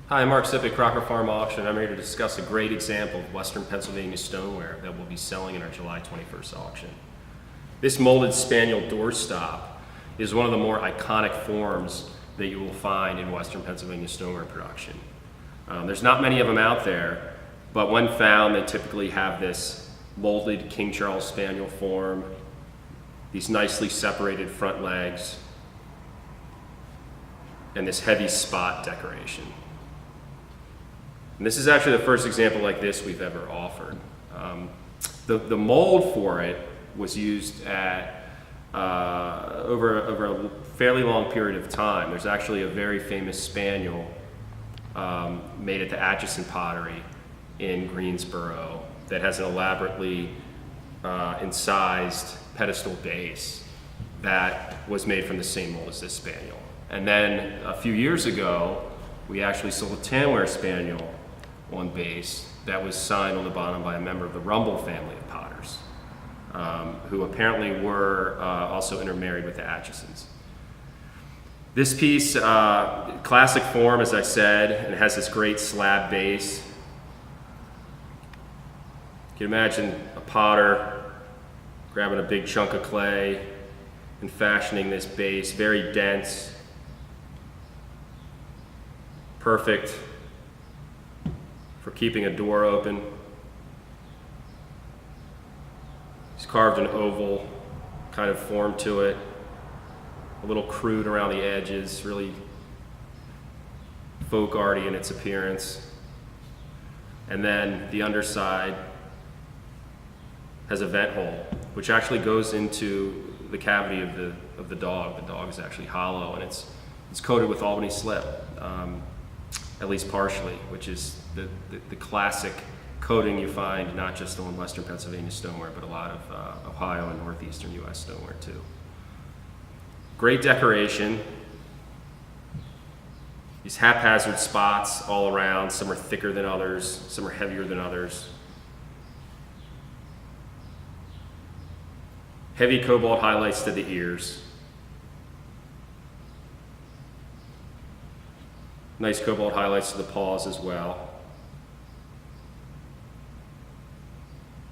Hi, I'm Mark Sipp at Crocker Farm Auction. I'm here to discuss a great example of Western Pennsylvania stoneware that we'll be selling in our July 21st auction. This molded spaniel doorstop is one of the more iconic forms that you will find in Western Pennsylvania stoneware production. There's not many of them out there, but when found, they typically have this molded King Charles Spaniel form, these nicely separated front legs, and this heavy spot decoration. And this is actually the first example like this we've ever offered. The mold for it was used at over a fairly long period of time. There's actually a very famous spaniel made at the Atchison Pottery in Greensboro that has an elaborately incised pedestal base that was made from the same mold as this spaniel. And then a few years ago, we actually sold a Stoneware spaniel on base that was signed on the bottom by a member of the Rumble family of potters, who apparently were also intermarried with the Atchisons. This piece, classic form, as I said, and it has this great slab base. You can imagine a potter grabbing a big chunk of clay and fashioning this base, very dense, perfect for keeping a door open. He's carved an oval kind of form to it, a little crude around the edges, really folk arty in its appearance. And then the underside has a vent hole, which actually goes into the cavity of the dog. The dog is actually hollow, and it's coated with Albany slip, at least partially, which is the classic coating you find not just on Western Pennsylvania stoneware, but a lot of Ohio and northeastern U.S. stoneware too. Great decoration. These haphazard spots all around. Some are thicker than others, some are heavier than others. Heavy cobalt highlights to the ears. Nice cobalt highlights to the paws as well.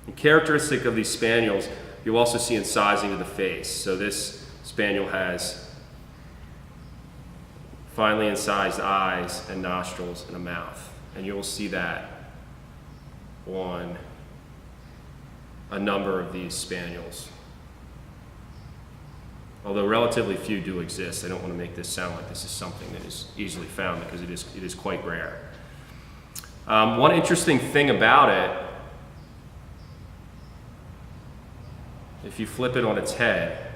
And characteristic of these spaniels, you'll also see incising of the face. So this spaniel has finely incised eyes and nostrils and a mouth. And you'll see that on a number of these spaniels. Although relatively few do exist, I don't want to make this sound like this is something that is easily found, because it is quite rare. One interesting thing about it, if you flip it on its head,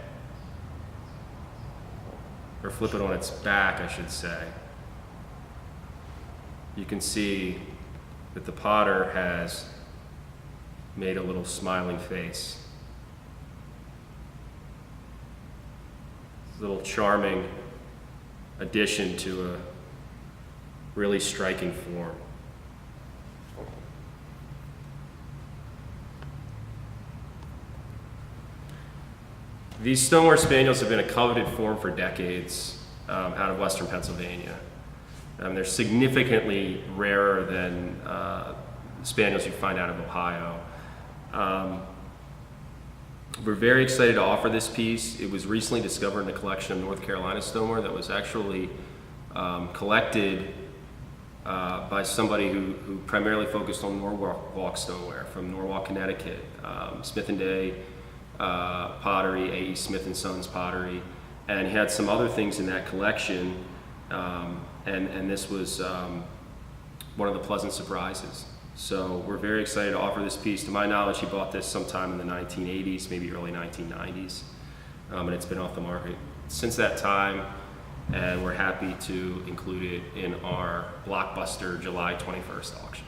or flip it on its back, I should say, you can see that the potter has made a little smiling face. Little charming addition to a really striking form. These stoneware spaniels have been a coveted form for decades out of Western Pennsylvania. They're significantly rarer than spaniels you find out of Ohio. We're very excited to offer this piece. It was recently discovered in a collection of North Carolina stoneware that was actually collected by somebody who primarily focused on Norwalk stoneware from Norwalk, Connecticut. Smith & Day Pottery, A.E. Smith & Sons Pottery, and he had some other things in that collection, and this was one of the pleasant surprises. So we're very excited to offer this piece. To my knowledge, he bought this sometime in the 1980s, maybe early 1990s, and it's been off the market since that time, and we're happy to include it in our blockbuster July 21st auction.